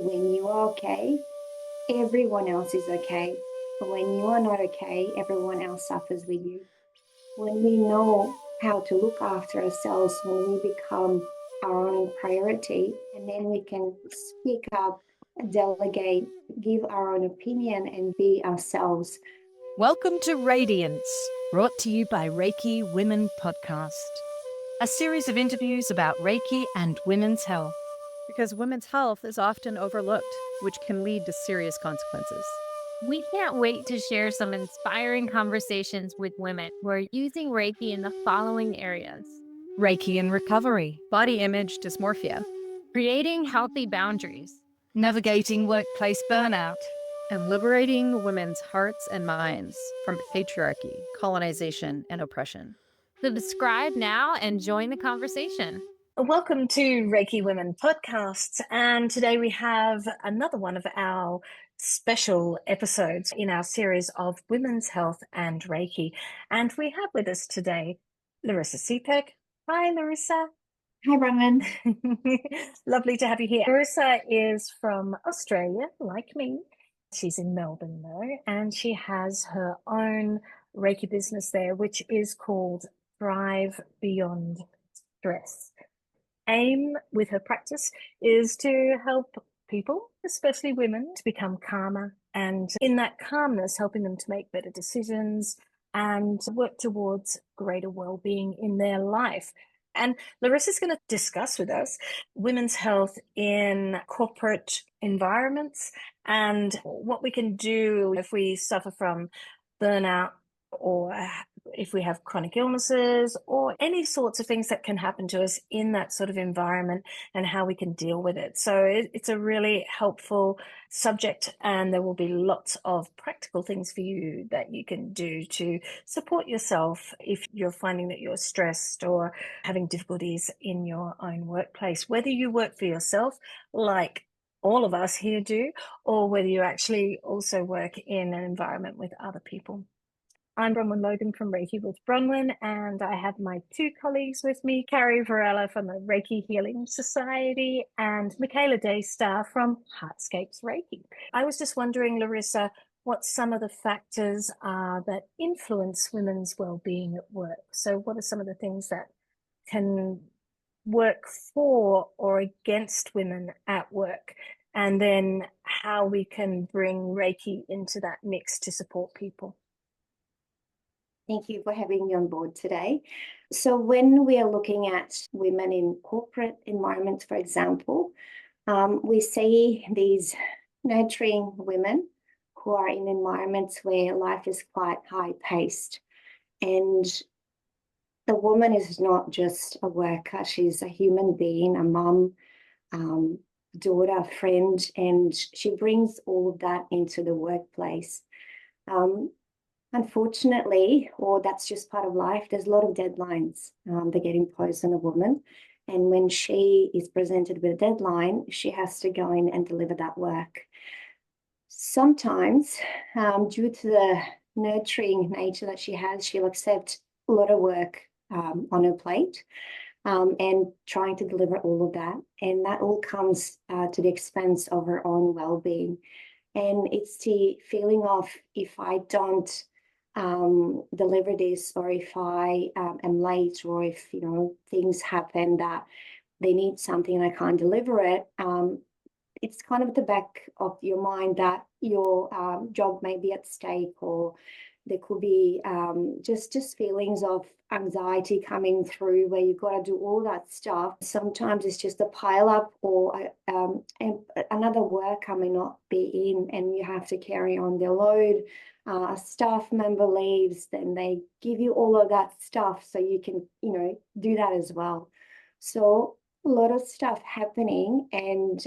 When you are okay, everyone else is okay. But when you are not okay, everyone else suffers with you. When we know how to look after ourselves, when we become our own priority, and then we can speak up, delegate, give our own opinion, and be ourselves. Welcome to Radiance, brought to you by Reiki Women Podcast, a series of interviews about Reiki and women's health. Because women's health is often overlooked, which can lead to serious consequences. We can't wait to share some inspiring conversations with women who are using Reiki in the following areas: Reiki and recovery, Body image dysmorphia, creating healthy boundaries, navigating workplace burnout, and liberating women's hearts and minds from patriarchy, colonization, and oppression. Subscribe now and join the conversation. Welcome to Reiki Women Podcasts, and today we have another one of our special episodes in our series of women's health and Reiki. And we have with us today Larisa Sipek. Hi, Larissa. Hi, Bronwen. Lovely to have you here. Larissa is from Australia, like me. She's in Melbourne, though, and she has her own Reiki business there, which is called Thrive Beyond Stress. Aim with her practice is to help people, especially women, to become calmer, and in that calmness, helping them to make better decisions and work towards greater well-being in their life. And Larissa's going to discuss with us women's health in corporate environments and what we can do if we suffer from burnout, or if we have chronic illnesses, or any sorts of things that can happen to us in that sort of environment, and how we can deal with it. So it's a really helpful subject, and there will be lots of practical things for you that you can do to support yourself if you're finding that you're stressed or having difficulties in your own workplace, whether you work for yourself like all of us here do, or whether you actually also work in an environment with other people. I'm Bronwen Logan from Reiki with Bronwen, and I have my two colleagues with me, Carrie Varela from the Reiki Healing Society and Michaela Daystar from Heartscapes Reiki. I was just wondering, Larissa, what some of the factors are that influence women's well-being at work. So what are some of the things that can work for or against women at work? And then how we can bring Reiki into that mix to support people. Thank you for having me on board today. So when we are looking at women in corporate environments, for example, we see these nurturing women who are in environments where life is quite high-paced. And the woman is not just a worker, she's a human being, a mum, daughter, friend, and she brings all of that into the workplace. Unfortunately, or that's just part of life, there's a lot of deadlines that get imposed on a woman. And when she is presented with a deadline, she has to go in and deliver that work. Sometimes, due to the nurturing nature that she has, she'll accept a lot of work on her plate and trying to deliver all of that. And that all comes to the expense of her own well-being. And it's the feeling of, if I don't deliver this, or if I am late, or if things happen that they need something and I can't deliver it, it's kind of at the back of your mind that your job may be at stake, or there could be just feelings of anxiety coming through where you've got to do all that stuff. Sometimes it's just a pile up, or another work I may not be in, and you have to carry on the load. A staff member leaves, then they give you all of that stuff so you can, do that as well. So a lot of stuff happening, and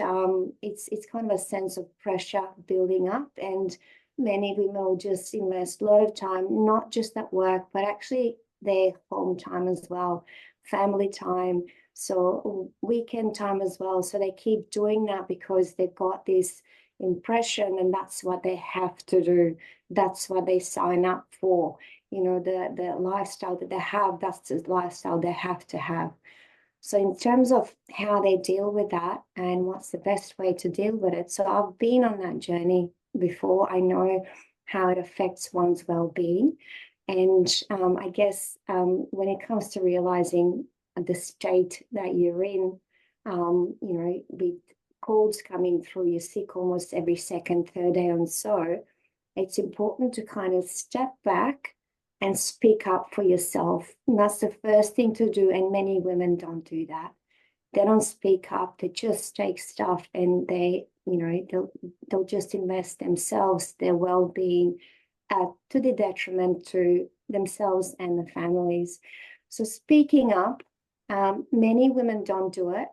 it's kind of a sense of pressure building up, and many women will just invest a lot of time, not just at work, but actually their home time as well, family time, so weekend time as well. So they keep doing that because they've got this impression, and that's what they have to do. That's what they sign up for. The lifestyle that they have, that's the lifestyle they have to have. So in terms of how they deal with that and what's the best way to deal with it. So I've been on that journey before. I know how it affects one's well-being. And I guess when it comes to realizing the state that you're in, with calls coming through, you're sick almost every second, third day and so, it's important to kind of step back and speak up for yourself. And that's the first thing to do. And many women don't do that. They don't speak up. They just take stuff and they'll just invest themselves, their well-being, to the detriment to themselves and the families. So speaking up, many women don't do it.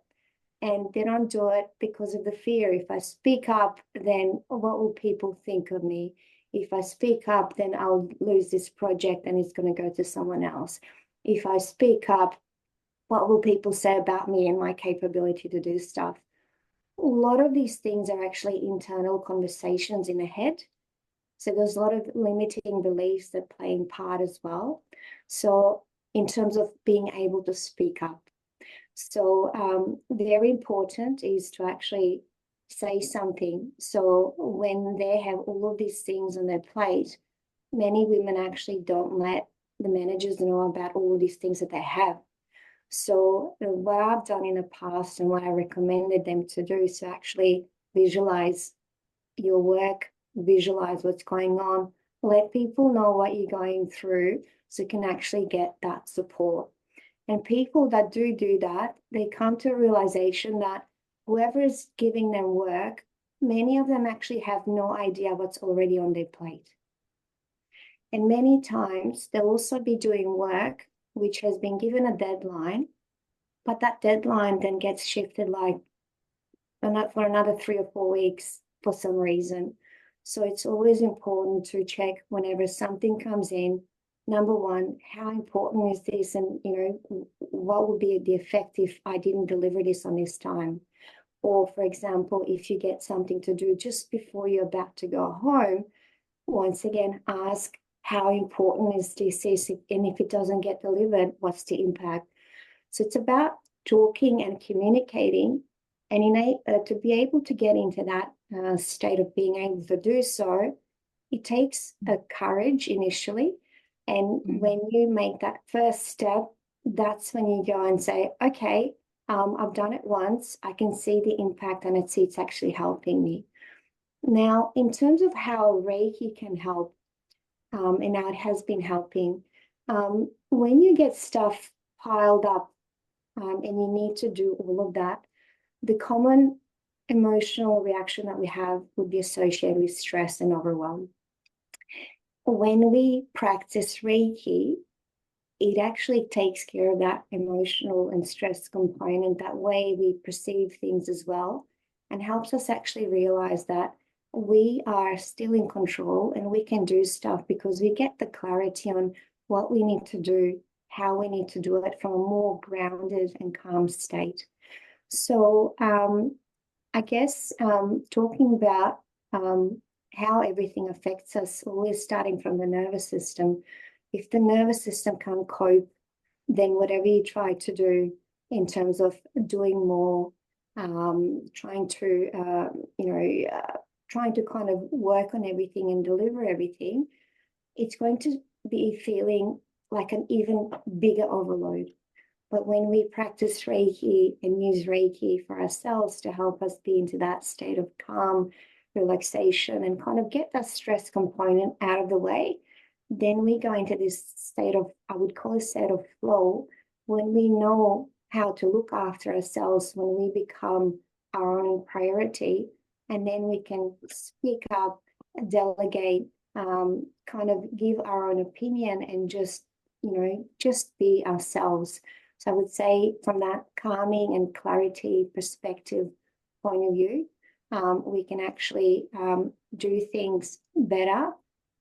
And they don't do it because of the fear. If I speak up, then what will people think of me? If I speak up, then I'll lose this project and it's going to go to someone else. If I speak up, what will people say about me and my capability to do stuff? A lot of these things are actually internal conversations in the head. So there's a lot of limiting beliefs that play in part as well. So in terms of being able to speak up. So very important is to actually say something. So when they have all of these things on their plate, many women actually don't let the managers know about all of these things that they have. So what I've done in the past and what I recommended them to do is to actually visualize your work, visualize what's going on, let people know what you're going through so you can actually get that support. And people that do that, they come to a realization that whoever is giving them work, many of them actually have no idea what's already on their plate. And many times they'll also be doing work which has been given a deadline, but that deadline then gets shifted for another 3 or 4 weeks for some reason. So it's always important to check whenever something comes in. Number one, how important is this? And, what would be the effect if I didn't deliver this on this time? Or, for example, if you get something to do just before you're about to go home, once again, ask how important is this? And if it doesn't get delivered, what's the impact? So it's about talking and communicating. And to be able to get into that state of being able to do so, it takes a courage initially. And when you make that first step, that's when you go and say, okay, I've done it once. I can see the impact and it's actually helping me. Now, in terms of how Reiki can help, and how it has been helping, when you get stuff piled up and you need to do all of that, the common emotional reaction that we have would be associated with stress and overwhelm. When we practice Reiki, it actually takes care of that emotional and stress component, that way we perceive things as well, and helps us actually realize that we are still in control and we can do stuff because we get the clarity on what we need to do, how we need to do it from a more grounded and calm state. So I guess talking about how everything affects us, always starting from the nervous system. If the nervous system can't cope, then whatever you try to do in terms of doing more, trying to kind of work on everything and deliver everything, it's going to be feeling like an even bigger overload. But when we practice Reiki and use Reiki for ourselves to help us be into that state of calm, relaxation, and kind of get that stress component out of the way, then we go into this state of, I would call a state of flow, when we know how to look after ourselves, when we become our own priority, and then we can speak up, delegate, kind of give our own opinion and just be ourselves. So I would say from that calming and clarity perspective point of view, we can actually do things better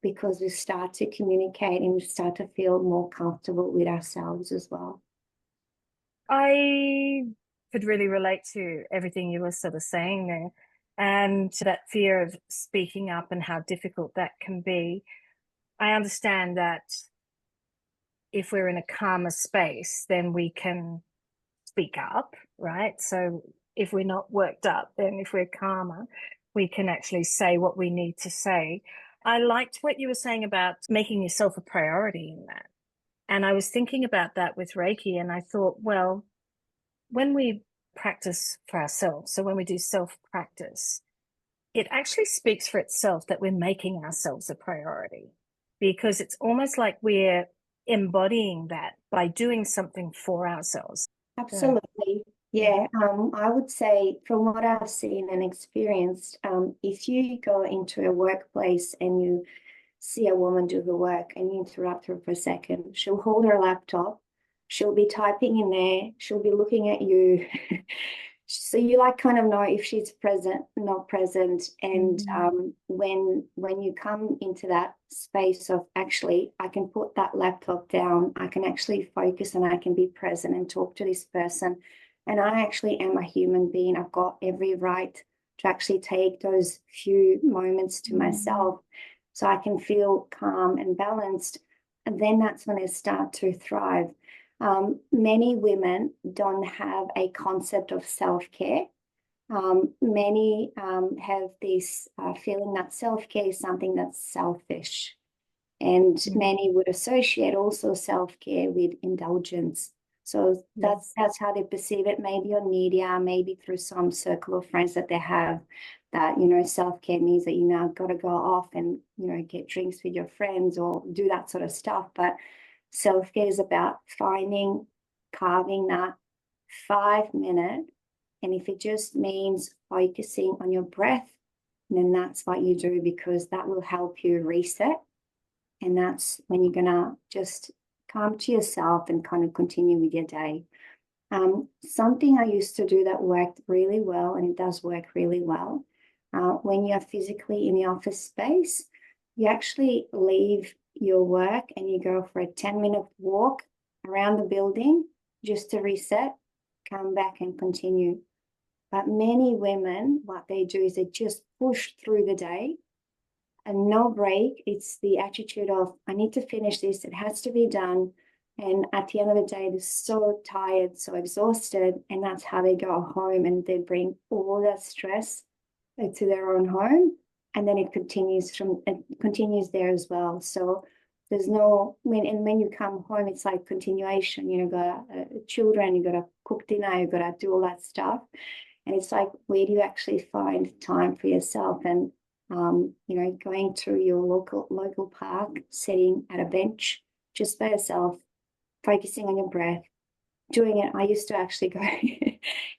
because we start to communicate and we start to feel more comfortable with ourselves as well. I could really relate to everything you were sort of saying there, and to that fear of speaking up and how difficult that can be. I understand that if we're in a calmer space, then we can speak up, right? So if we're not worked up, then if we're calmer, we can actually say what we need to say. I liked what you were saying about making yourself a priority in that. And I was thinking about that with Reiki, and I thought, well, when we practice for ourselves, so when we do self-practice, it actually speaks for itself that we're making ourselves a priority, because it's almost like we're embodying that by doing something for ourselves. Absolutely. Yeah, I would say from what I've seen and experienced, if you go into a workplace and you see a woman do the work and you interrupt her for a second, she'll hold her laptop, she'll be typing in there, she'll be looking at you. So you like kind of know if she's present, not present. And when you come into that space of actually, I can put that laptop down, I can actually focus and I can be present and talk to this person. And I actually am a human being. I've got every right to actually take those few moments to myself so I can feel calm and balanced. And then that's when I start to thrive. Many women don't have a concept of self-care. Many have this feeling that self-care is something that's selfish. And many would associate also self-care with indulgence. So that's how they perceive it, maybe on media, maybe through some circle of friends that they have, that, you know, self-care means that, you know, I've got to go off and, you know, get drinks with your friends or do that sort of stuff. But self-care is about carving that 5 minute. And if it just means focusing on your breath, then that's what you do, because that will help you reset. And that's when you're going to just come to yourself and kind of continue with your day. Something I used to do that worked really well, and it does work really well, when you're physically in the office space, you actually leave your work and you go for a 10-minute walk around the building just to reset, come back and continue. But many women, what they do is they just push through the day and no break. It's the attitude of, I need to finish this, it has to be done. And at the end of the day, they're so tired, so exhausted, and that's how they go home, and they bring all that stress to their own home, and then it continues there as well. So there's no, when you come home, it's like continuation. You know, got children, you got to cook dinner, you got to do all that stuff, and it's like, where do you actually find time for yourself? And you know, going to your local park, sitting at a bench just by yourself, focusing on your breath, doing it. I used to actually go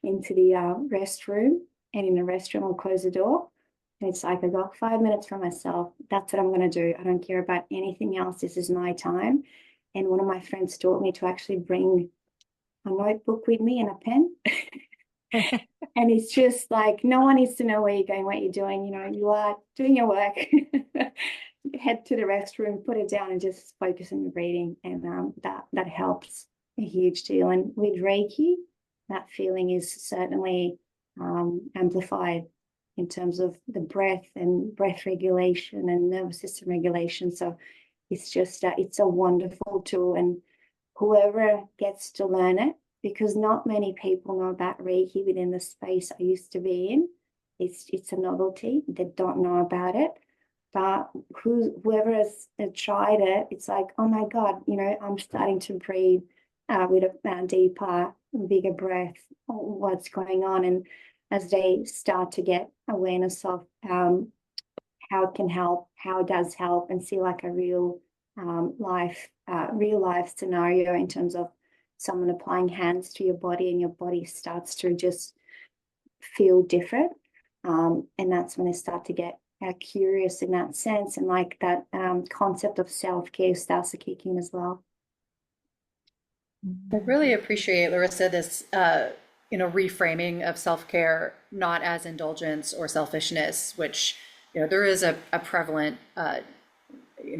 into the restroom, and in the restroom I'll close the door, and it's like I got 5 minutes for myself. That's what I'm going to do. I don't care about anything else. This is my time. And one of my friends taught me to actually bring a notebook with me and a pen. And it's just like, no one needs to know where you're going, what you're doing. You know, you are doing your work. Head to the restroom, put it down, and just focus on your breathing. And that helps a huge deal. And with Reiki, that feeling is certainly amplified in terms of the breath and breath regulation and nervous system regulation. So it's just, it's a wonderful tool. And whoever gets to learn it, because not many people know about Reiki within the space I used to be in. It's a novelty. They don't know about it. But whoever has tried it, it's like, oh my God, you know, I'm starting to breathe with a deeper, bigger breath. What's going on? And as they start to get awareness of how it can help, how it does help, and see like a real life scenario in terms of someone applying hands to your body, and your body starts to just feel different. And that's when they start to get curious in that sense, and like that concept of self-care starts to kick in as well. I really appreciate, Larissa, this reframing of self-care not as indulgence or selfishness, which there is a prevalent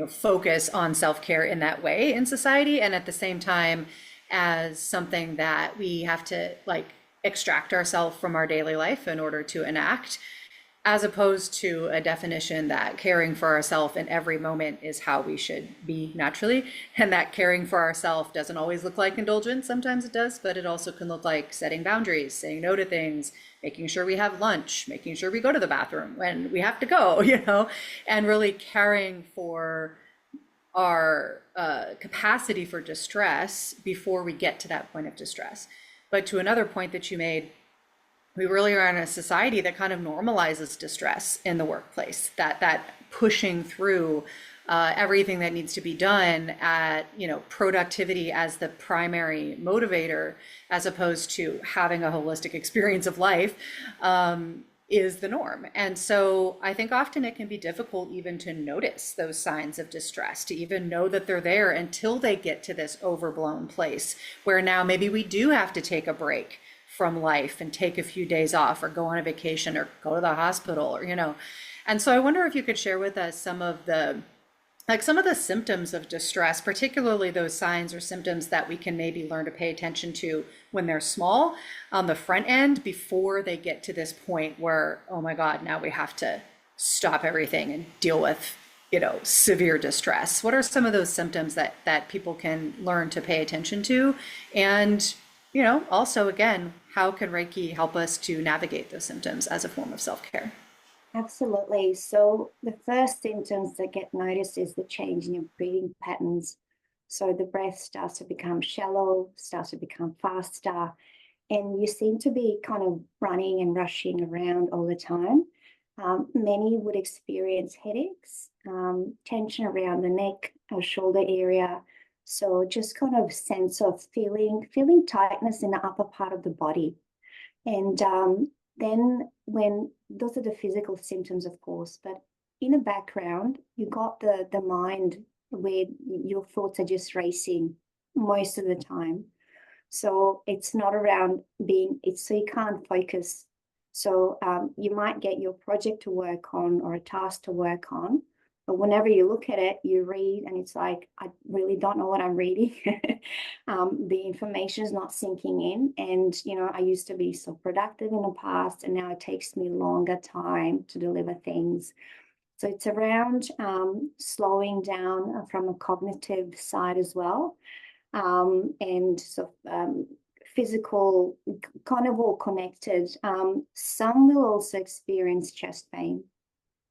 focus on self-care in that way in society, and at the same time as something that we have to like extract ourselves from our daily life in order to enact. as opposed to a definition that caring for ourselves in every moment is how we should be naturally, and that caring for ourselves doesn't always look like indulgence. Sometimes it does, but it also can look like setting boundaries, saying no to things, making sure we have lunch, making sure we go to the bathroom when we have to go, and really caring for our capacity for distress before we get to that point of distress. But to another point that you made, we really are in a society that kind of normalizes distress in the workplace, that pushing through everything that needs to be done at, productivity as the primary motivator, as opposed to having a holistic experience of life, is the norm. And so I think often it can be difficult even to notice those signs of distress, to even know that they're there until they get to this overblown place where now maybe we do have to take a break from life and take a few days off or go on a vacation or go to the hospital or. And so I wonder if you could share with us some of the symptoms of distress, particularly those signs or symptoms that we can maybe learn to pay attention to when they're small on the front end before they get to this point where, oh my God, now we have to stop everything and deal with, severe distress. What are some of those symptoms that people can learn to pay attention to? And also, again, how can Reiki help us to navigate those symptoms as a form of self-care? Absolutely. So the first symptoms that get noticed is the change in your breathing patterns. So the breath starts to become shallow, starts to become faster, and you seem to be kind of running and rushing around all the time. Many would experience headaches, tension around the neck or shoulder area. So just kind of sense of feeling tightness in the upper part of the body. And then when those are the physical symptoms, of course, but in the background, you got the mind where your thoughts are just racing most of the time. So it's not around so you can't focus. So you might get your project to work on or a task to work on, but whenever you look at it, you read and it's like, I really don't know what I'm reading. The information is not sinking in. And, I used to be so productive in the past, and now it takes me longer time to deliver things. So it's around slowing down from a cognitive side as well. And so physical, kind of all connected. Some will also experience chest pain.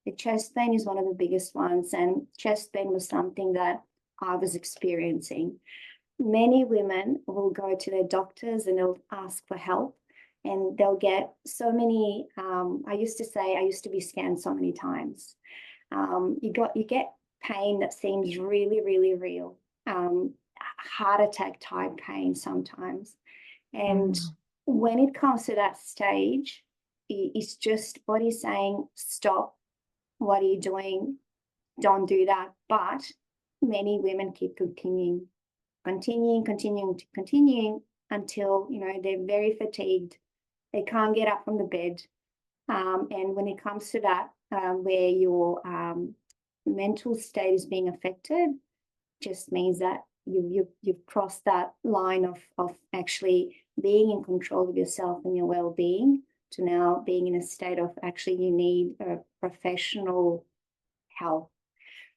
The chest pain is one of the biggest ones, and chest pain was something that I was experiencing. Many women will go to their doctors and they'll ask for help, and they'll get so many. I used to say I used to be scanned so many times. You get pain that seems really, really real. Heart attack type pain sometimes, and when it comes to that stage, it's just body saying stop. What are you doing? Don't do that. But many women keep continuing until, they're very fatigued. They can't get up from the bed. And when it comes to that, where your mental state is being affected, just means that you've crossed that line of actually being in control of yourself and your well-being to now being in a state of actually you need a professional help.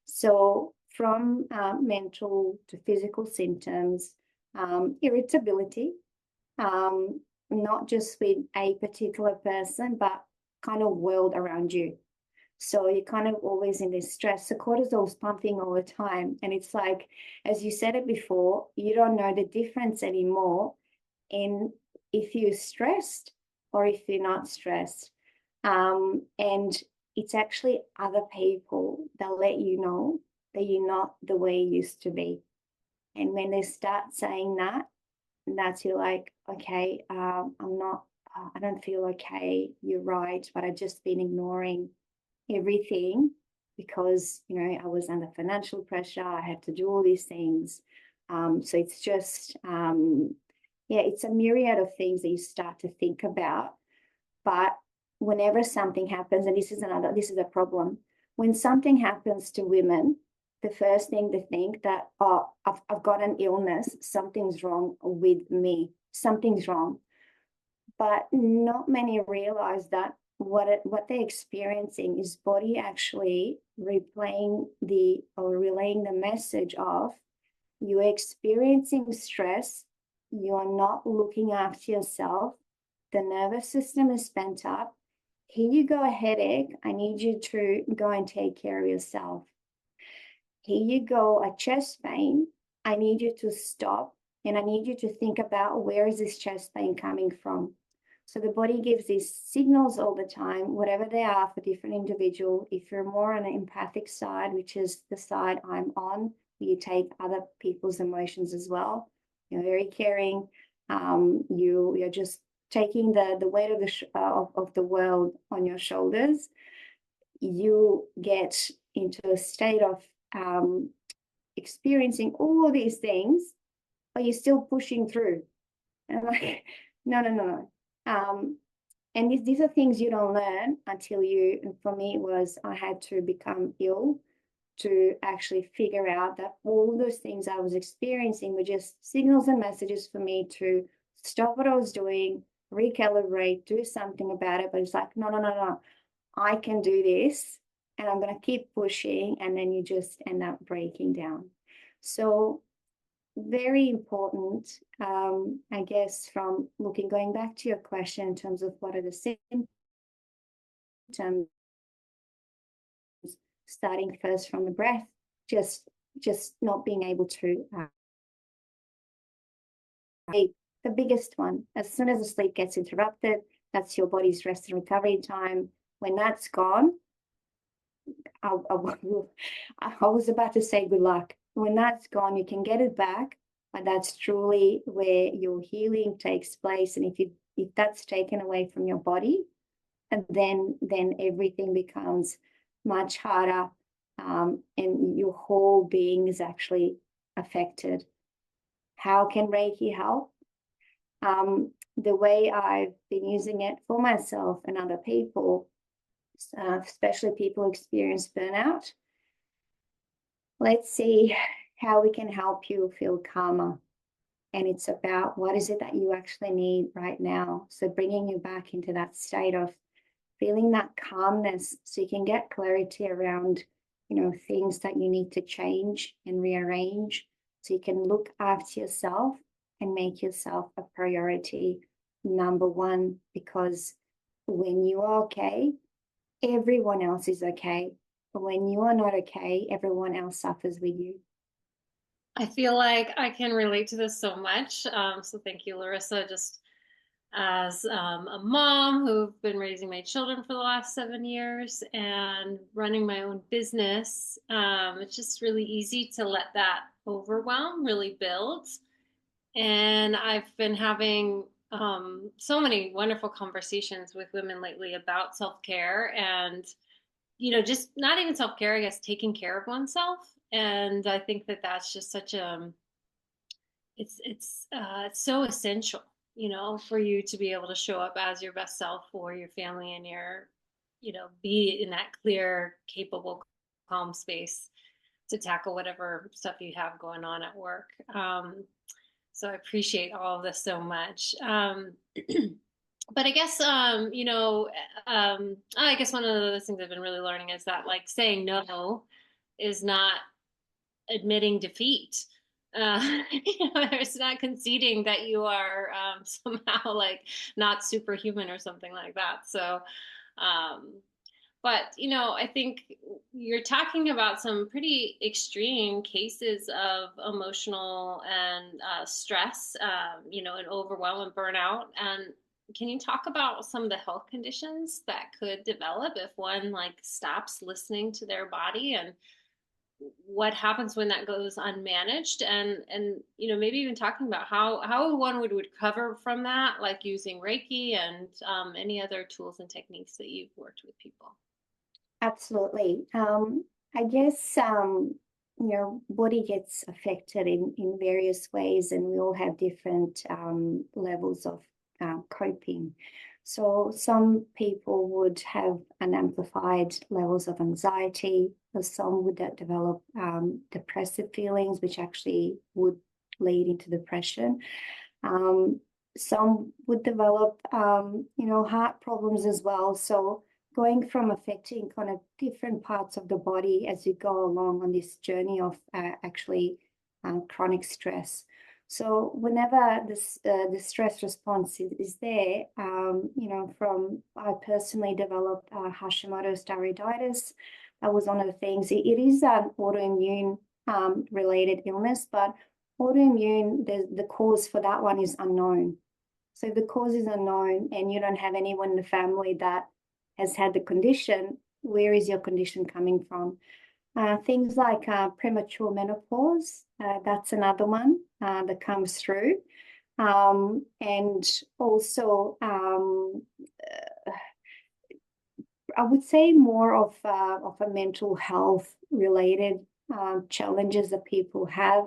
So from mental to physical symptoms, irritability, not just with a particular person, but kind of world around you. So you're kind of always in this stress. So cortisol's pumping all the time. And it's like, as you said it before, you don't know the difference anymore in if you're stressed or if you're not stressed. And it's actually other people that let you know that you're not the way you used to be. And when they start saying that, that's you're like, okay, I don't feel okay. You're right. But I've just been ignoring everything because, I was under financial pressure. I had to do all these things. So it's just, it's a myriad of things that you start to think about. But whenever something happens, and this is a problem, when something happens to women, the first thing they think that, I've got an illness, something's wrong with me, something's wrong. But not many realize that what they're experiencing is body actually relaying the message of, you're experiencing stress, you are not looking after yourself, the nervous system is spent up. Here you go, a headache. I need you to go and take care of yourself. Here you go, a chest pain. I need you to stop and I need you to think about, where is this chest pain coming from? So the body gives these signals all the time, whatever they are for different individual. If you're more on an empathic side, which is the side I'm on, you take other people's emotions as well. You're very caring. You're just taking the weight of the world on your shoulders. You get into a state of experiencing all these things, but you're still pushing through. And I'm like, no. And these are things you don't learn until and for me, it was, I had to become ill to actually figure out that all those things I was experiencing were just signals and messages for me to stop what I was doing, recalibrate, do something about it. But it's like, no, I can do this, and I'm going to keep pushing, and then you just end up breaking down. So very important, I guess, from going back to your question in terms of what are the symptoms, starting first from the breath, just not being able to sleep. The biggest one, as soon as the sleep gets interrupted, that's your body's rest and recovery time. When that's gone, I was about to say good luck. When that's gone, you can get it back, but that's truly where your healing takes place. And if that's taken away from your body, and then everything becomes much harder, and your whole being is actually affected. How can Reiki help? The way I've been using it for myself and other people, especially people who experience burnout. Let's see how we can help you feel calmer. And it's about, what is it that you actually need right now? So bringing you back into that state of feeling that calmness, so you can get clarity around, things that you need to change and rearrange, so you can look after yourself and make yourself a priority number one. Because when you are okay, everyone else is okay. But when you are not okay, everyone else suffers with you. I feel like I can relate to this so much. So thank you, Larissa. Just as a mom who've been raising my children for the last 7 years and running my own business, it's just really easy to let that overwhelm really build. And I've been having so many wonderful conversations with women lately about self-care and, just not even self-care, I guess, taking care of oneself. And I think that that's just such it's so essential, for you to be able to show up as your best self for your family and be in that clear, capable, calm space to tackle whatever stuff you have going on at work. So I appreciate all of this so much. But I guess, I guess one of the things I've been really learning is that, like, saying no is not admitting defeat. It's not conceding that you are somehow like not superhuman or something like that. So, but I think you're talking about some pretty extreme cases of emotional and stress, and overwhelm and burnout. And can you talk about some of the health conditions that could develop if one stops listening to their body, and what happens when that goes unmanaged, and maybe even talking about how one would recover from that, like using Reiki and any other tools and techniques that you've worked with people? Absolutely. I guess body gets affected in various ways, and we all have different levels of coping. So some people would have an amplified levels of anxiety, or some would develop depressive feelings, which actually would lead into depression. Some would develop, heart problems as well. So going from affecting kind of different parts of the body as you go along on this journey of chronic stress. So whenever the stress response is there, I personally developed Hashimoto's thyroiditis. That was one of the things. It is an autoimmune related illness, but autoimmune, the cause for that one is unknown. So if the cause is unknown and you don't have anyone in the family that has had the condition, where is your condition coming from? Things like premature menopause, that's another one that comes through. And also, I would say more of a mental health related challenges that people have,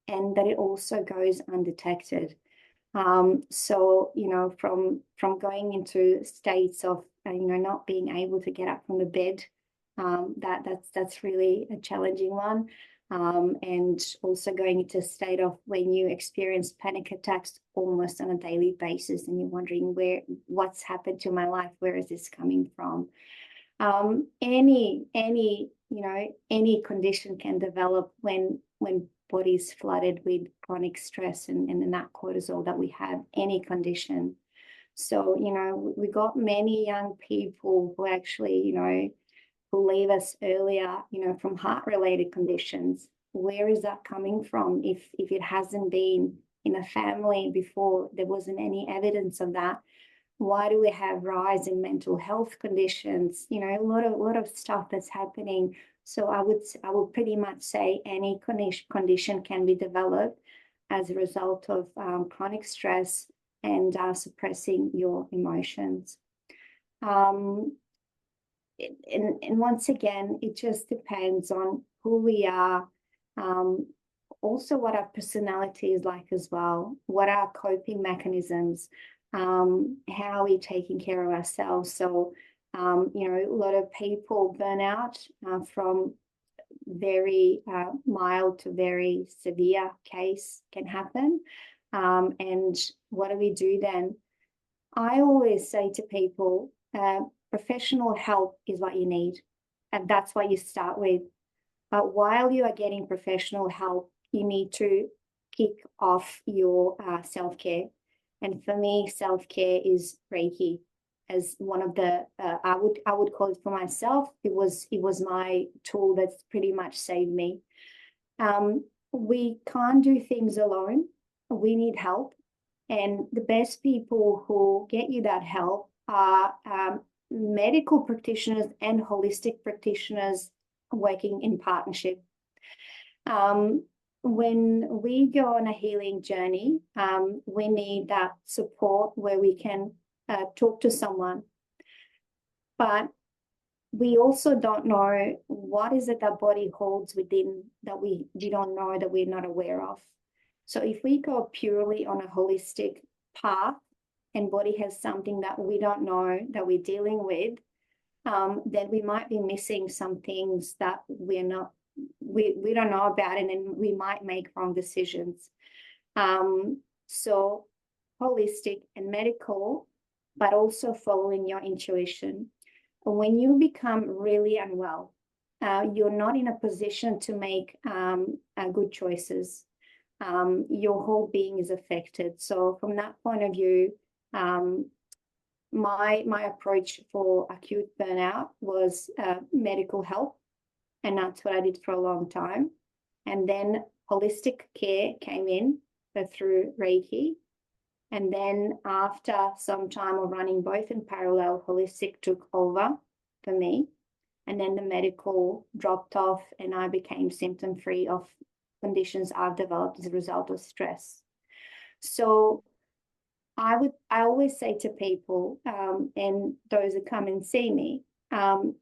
and that it also goes undetected. So, from going into states of, not being able to get up from the bed, that's really a challenging one. And also going into a state of when you experience panic attacks almost on a daily basis, and you're wondering what's happened to my life, where is this coming from? Any condition can develop when body's flooded with chronic stress and then that cortisol that we have, any condition. So, we got many young people who actually, who leave us earlier, from heart-related conditions. Where is that coming from? If it hasn't been in a family before, there wasn't any evidence of that. Why do we have rise in mental health conditions? A lot of stuff that's happening. So I would pretty much say any condition can be developed as a result of chronic stress and suppressing your emotions. And once again, it just depends on who we are. Also what our personality is like as well. What are our coping mechanisms? How are we taking care of ourselves? So, a lot of people burn out from very mild to very severe case can happen. And what do we do then? I always say to people, professional help is what you need, and that's what you start with. But while you are getting professional help, you need to kick off your self-care. And for me, self-care is Reiki as one of the, I would call it for myself. It was my tool that's pretty much saved me. We can't do things alone. We need help. And the best people who get you that help are medical practitioners and holistic practitioners working in partnership. When we go on a healing journey, we need that support where we can talk to someone. But we also don't know what is it that body holds within that we don't know, that we're not aware of. So if we go purely on a holistic path and body has something that we don't know that we're dealing with, then we might be missing some things that we don't know about, and then we might make wrong decisions. So holistic and medical, but also following your intuition. When you become really unwell, you're not in a position to make good choices. Your whole being is affected. So from that point of view, my approach for acute burnout was medical help, and that's what I did for a long time. And then holistic care came in through Reiki. And then after some time of running both in parallel, holistic took over for me. And then the medical dropped off and I became symptom-free of conditions I've developed as a result of stress. So I always say to people, and those that come and see me,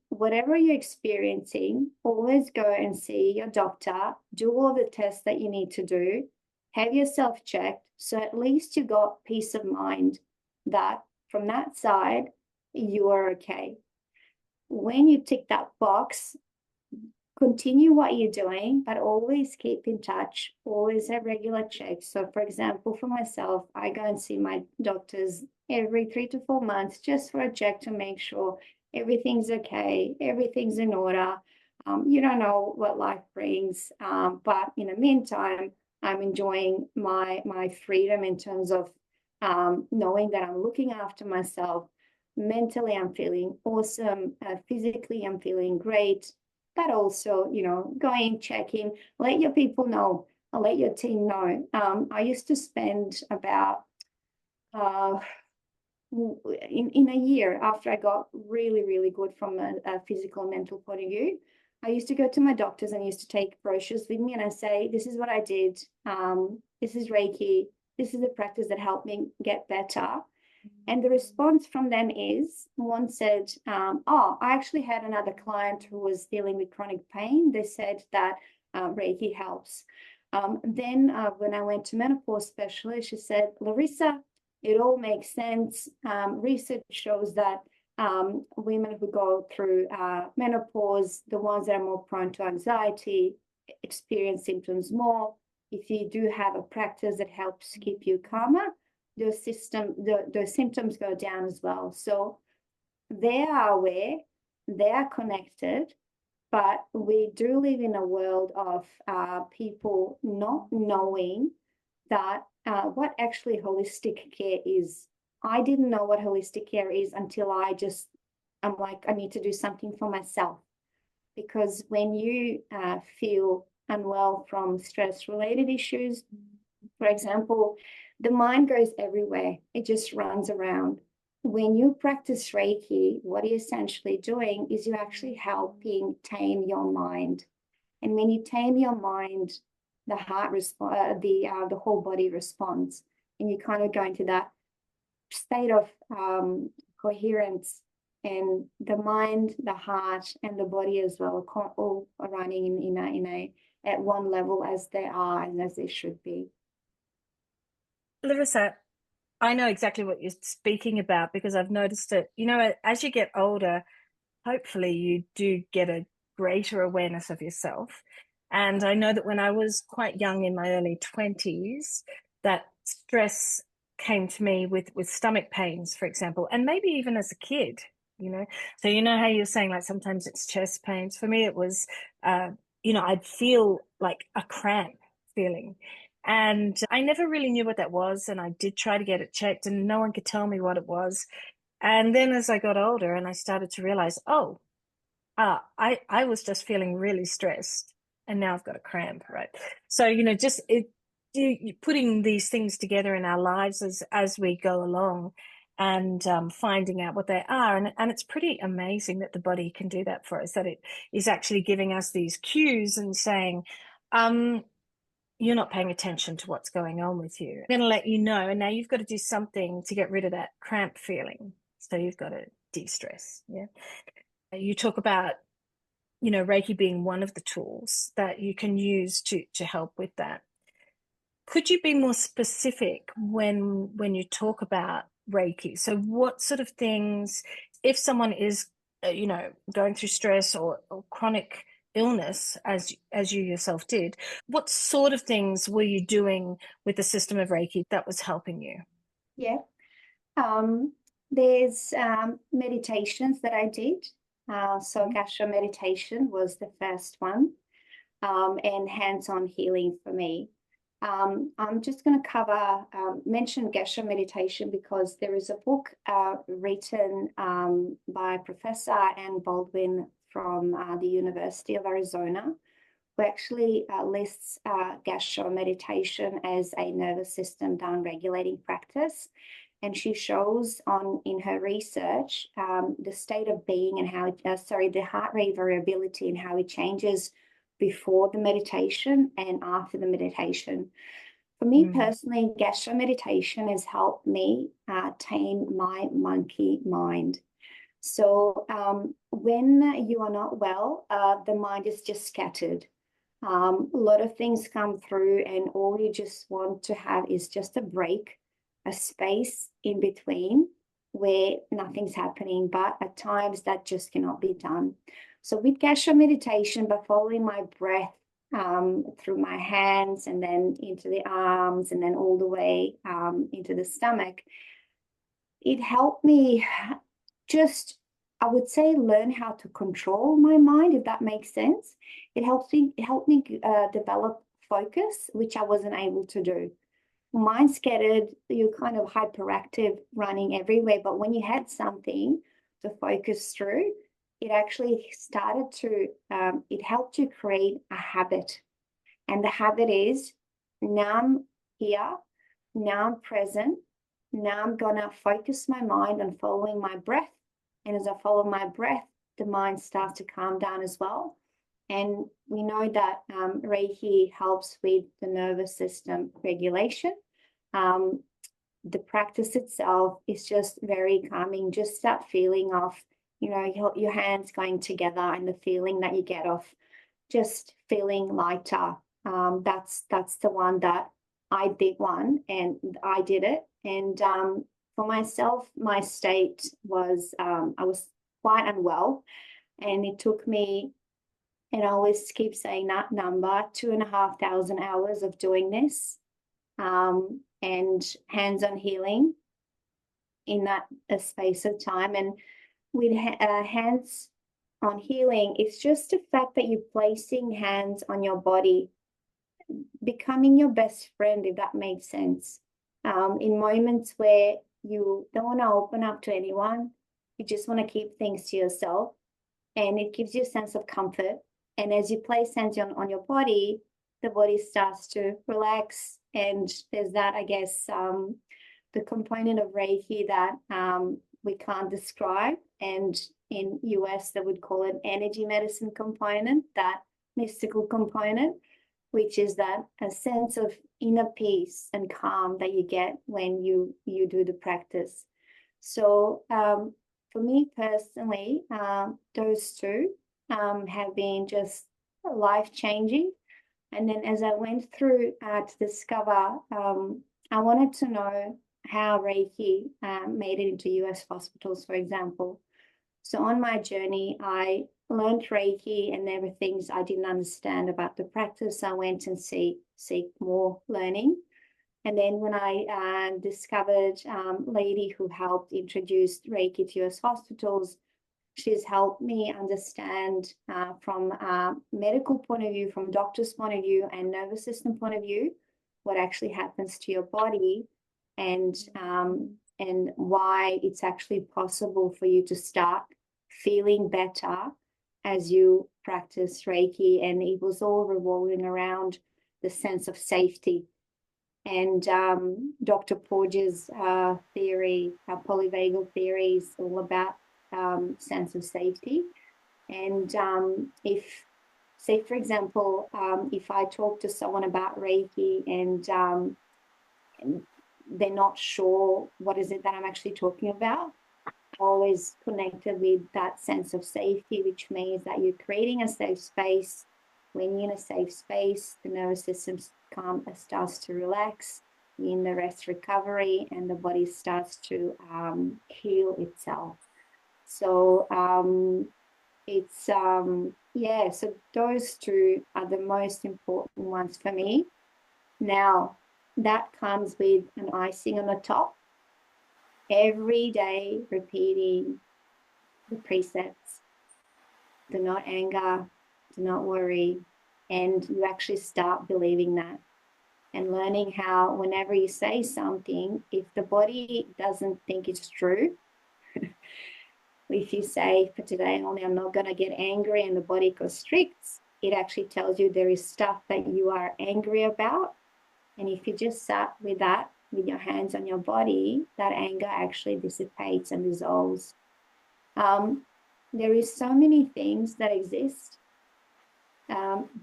whatever you're experiencing, always go and see your doctor, do all the tests that you need to do, have yourself checked, so at least you got peace of mind that from that side, you are okay. When you tick that box, continue what you're doing, but always keep in touch, always have regular checks. So for example, for myself, I go and see my doctors every 3 to 4 months just for a check to make sure everything's okay, everything's in order. You don't know what life brings, but in the meantime, I'm enjoying my freedom in terms of knowing that I'm looking after myself. Mentally, I'm feeling awesome. Physically, I'm feeling great. But also, going, checking, let your people know, let your team know. I used to spend about in a year after I got really, really good from a physical and mental point of view. I used to go to my doctors and I used to take brochures with me and I say, this is what I did. This is Reiki. This is the practice that helped me get better. And the response from them is, one said, I actually had another client who was dealing with chronic pain. They said that Reiki helps. Then when I went to menopause specialist, she said, Larissa, it all makes sense. Research shows that women who go through menopause, the ones that are more prone to anxiety, experience symptoms more. If you do have a practice that helps keep you calmer, those symptoms go down as well. So they are aware, they are connected, but we do live in a world of people not knowing that what actually holistic care is. I didn't know what holistic care is until I'm like, I need to do something for myself. Because when you feel unwell from stress-related issues, for example, the mind goes everywhere. It just runs around. When you practice Reiki, what you're essentially doing is you're actually helping tame your mind. And when you tame your mind, the heart the whole body responds, and you kind of go into that state of coherence, and the mind, the heart, and the body as well all are running in at one level as they are and as they should be. Larissa, I know exactly what you're speaking about because I've noticed it. As you get older, hopefully you do get a greater awareness of yourself. And I know that when I was quite young in my early 20s, that stress came to me with stomach pains, for example, and maybe even as a kid, So how you're saying, like, sometimes it's chest pains. For me, it was, I'd feel like a cramp feeling. And I never really knew what that was. And I did try to get it checked and no one could tell me what it was. And then as I got older and I started to realize, I was just feeling really stressed and now I've got a cramp, right? So, just putting these things together in our lives as we go along and finding out what they are. And it's pretty amazing that the body can do that for us, that it is actually giving us these cues and saying, you're not paying attention to what's going on with you. I'm going to let you know. And now you've got to do something to get rid of that cramp feeling. So you've got to de-stress. Yeah. You talk about, Reiki being one of the tools that you can use to help with that. Could you be more specific when you talk about Reiki? So what sort of things, if someone is, going through stress or chronic illness, as you yourself did, what sort of things were you doing with the system of Reiki that was helping you? Yeah. There's meditations that I did. So Gassho Meditation was the first one, and hands-on healing for me. I'm just going to mention Gassho Meditation because there is a book written by Professor Anne Baldwin from the University of Arizona, who actually lists Gassho Meditation as a nervous system down-regulating practice. And she shows in her research the state of being and how the heart rate variability and how it changes before the meditation and after the meditation. For me personally, Gassho Meditation has helped me tame my monkey mind. So when you are not well, the mind is just scattered. A lot of things come through and all you just want to have is just a break, a space in between where nothing's happening, but at times that just cannot be done. So with Gassho meditation, by following my breath through my hands and then into the arms and then all the way into the stomach, it helped me just, I would say, learn how to control my mind, if that makes sense. It helped me develop focus, which I wasn't able to do. Mind scattered, you're kind of hyperactive, running everywhere. But when you had something to focus through, it actually started to, it helped you create a habit. And the habit is, now I'm here, now I'm present, now I'm going to focus my mind on following my breath. And as I follow my breath, the mind starts to calm down as well. And we know that Reiki helps with the nervous system regulation. The practice itself is just very calming. Just that feeling of, your hands going together and the feeling that you get of just feeling lighter. That's the one that I did it. And for myself, my state was, I was quite unwell, and it took me, and I always keep saying that number, 2,500 hours of doing this, and hands-on healing in that space of time. And with hands-on healing, it's just the fact that you're placing hands on your body, becoming your best friend, if that makes sense. In moments where you don't want to open up to anyone, you just want to keep things to yourself, and it gives you a sense of comfort. And as you place hands on your body, the body starts to relax. And there's that, I guess, the component of Reiki that we can't describe. And in US, they would call it energy medicine component, that mystical component, which is that a sense of inner peace and calm that you get when you do the practice. So for me personally, those two have been just life-changing. And then as I went through to discover, I wanted to know how Reiki made it into US hospitals, for example. So on my journey, I learned Reiki, and there were things I didn't understand about the practice. I went and seek more learning. And then when I discovered a lady who helped introduce Reiki to US hospitals, she's helped me understand from a medical point of view, from a doctor's point of view, and nervous system point of view, what actually happens to your body, and why it's actually possible for you to start feeling better as you practice Reiki. And it was all revolving around the sense of safety. And Dr. Porges' theory, polyvagal theory, is all about sense of safety. And if, say, for example, if I talk to someone about Reiki and they're not sure what is it that I'm actually talking about, always connected with that sense of safety, which means that you're creating a safe space. When you're in a safe space, the nervous system starts to relax, you're in the rest recovery, and the body starts to heal itself. So so those two are the most important ones for me. Now, that comes with an icing on the top. Every day repeating the precepts: do not anger, do not worry, and you actually start believing that, and learning how whenever you say something, if the body doesn't think it's true, if you say, for today only, I'm not going to get angry, and the body constricts, it actually tells you there is stuff that you are angry about. And if you just sat with that, with your hands on your body, that anger actually dissipates and dissolves. There is so many things that exist,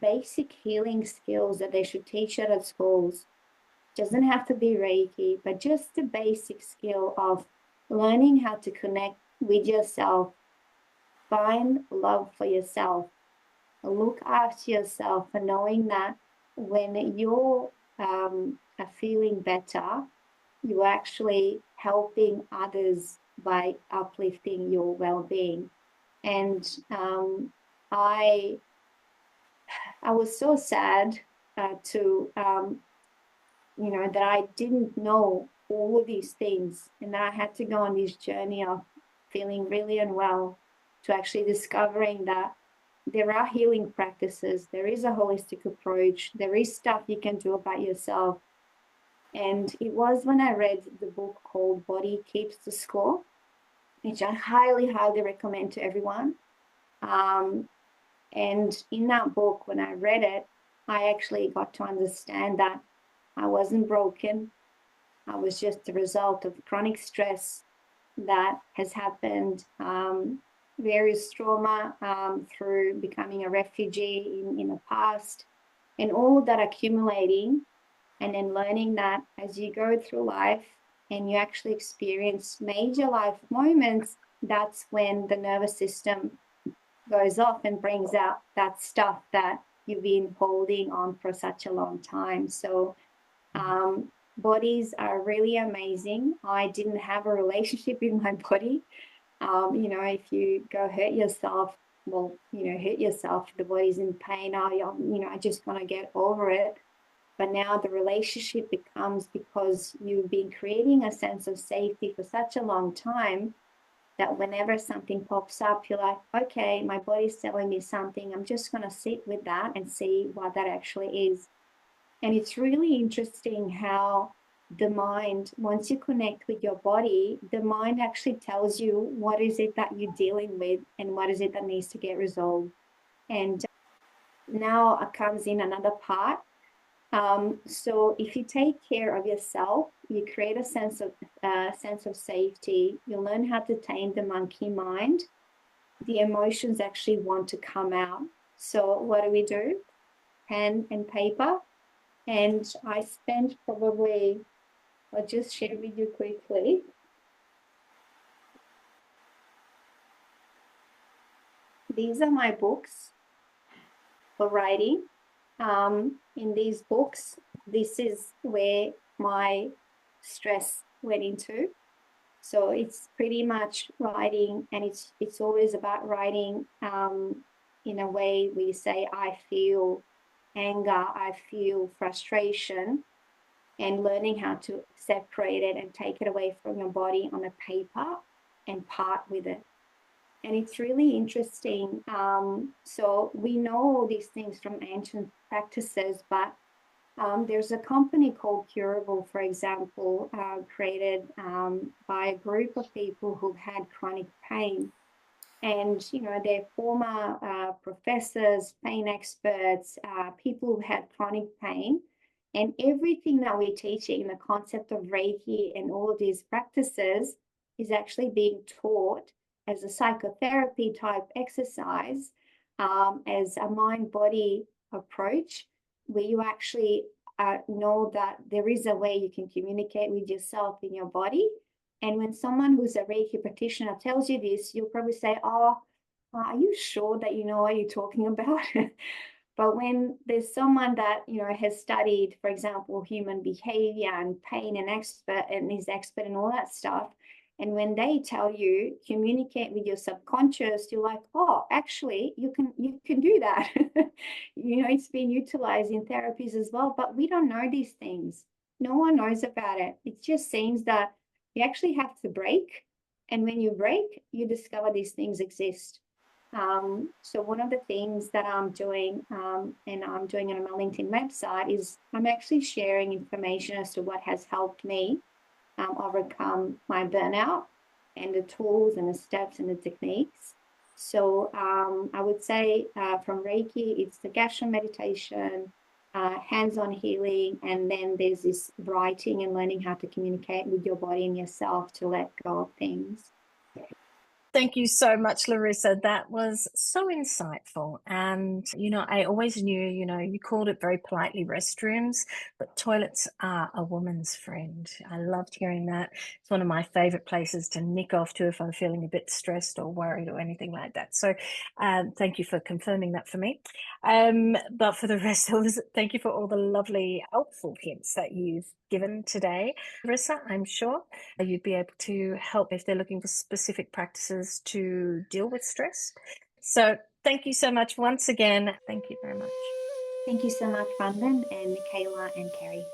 basic healing skills that they should teach it at schools. Doesn't have to be Reiki, but just the basic skill of learning how to connect with yourself, find love for yourself, look after yourself, and knowing that when you're are feeling better, you're actually helping others by uplifting your well-being. And I was so sad to that I didn't know all of these things, and that I had to go on this journey of feeling really unwell to actually discovering that there are healing practices, there is a holistic approach, there is stuff you can do about yourself. And it was when I read the book called Body Keeps the Score, which I highly, highly recommend to everyone. And in that book, when I read it, I actually got to understand that I wasn't broken. I was just the result of chronic stress that has happened, various trauma through becoming a refugee in the past, and all of that accumulating, and then learning that as you go through life and you actually experience major life moments, that's when the nervous system goes off and brings out that stuff that you've been holding on for such a long time. So bodies are really amazing. I didn't have a relationship with my body. If you go hurt yourself, hurt yourself, the body's in pain. I just want to get over it. But now the relationship becomes, because you've been creating a sense of safety for such a long time, that whenever something pops up, you're like, okay, my body's telling me something. I'm just going to sit with that and see what that actually is. And it's really interesting how the mind, once you connect with your body, the mind actually tells you what is it that you're dealing with and what is it that needs to get resolved. And now comes in another part. So if you take care of yourself, you create a sense of safety. You learn how to tame the monkey mind. The emotions actually want to come out. So what do? Pen and paper. And I spent probably, I'll just share with you quickly. These are my books for writing. In these books, this is where my stress went into. So it's pretty much writing, and it's always about writing in a way where you say, I feel anger, I feel frustration, and learning how to separate it and take it away from your body on a paper and part with it. And it's really interesting. So we know all these things from ancient practices, but there's a company called Curable, for example, created by a group of people who've had chronic pain. And, they're former professors, pain experts, people who had chronic pain. And everything that we're teaching, the concept of Reiki and all of these practices, is actually being taught as a psychotherapy type exercise, as a mind-body approach, where you actually know that there is a way you can communicate with yourself in your body. And when someone who's a Reiki practitioner tells you this, you'll probably say, oh, are you sure that you know what you're talking about? But when there's someone that, has studied, for example, human behavior and pain and is expert in all that stuff, and when they tell you communicate with your subconscious, you're like, oh, actually, you can do that. It's been utilized in therapies as well, but we don't know these things. No one knows about it. It just seems that you actually have to break. And when you break, you discover these things exist. So one of the things that I'm doing, and I'm doing on my LinkedIn website, is I'm actually sharing information as to what has helped me overcome my burnout, and the tools and the steps and the techniques. So I would say from Reiki, it's the Gassho Meditation, hands-on healing, and then there's this writing and learning how to communicate with your body and yourself to let go of things. Thank you so much, Larissa. That was so insightful. And, I always knew, you called it very politely restrooms, but toilets are a woman's friend. I loved hearing that. It's one of my favorite places to nick off to if I'm feeling a bit stressed or worried or anything like that. So thank you for confirming that for me. But for the rest of us, thank you for all the lovely, helpful hints that you've given today. Larissa, I'm sure you'd be able to help if they're looking for specific practices to deal with stress. So Thank you so much once again. Thank you very much. Thank you so much, Bronwen and Michaela and Carrie.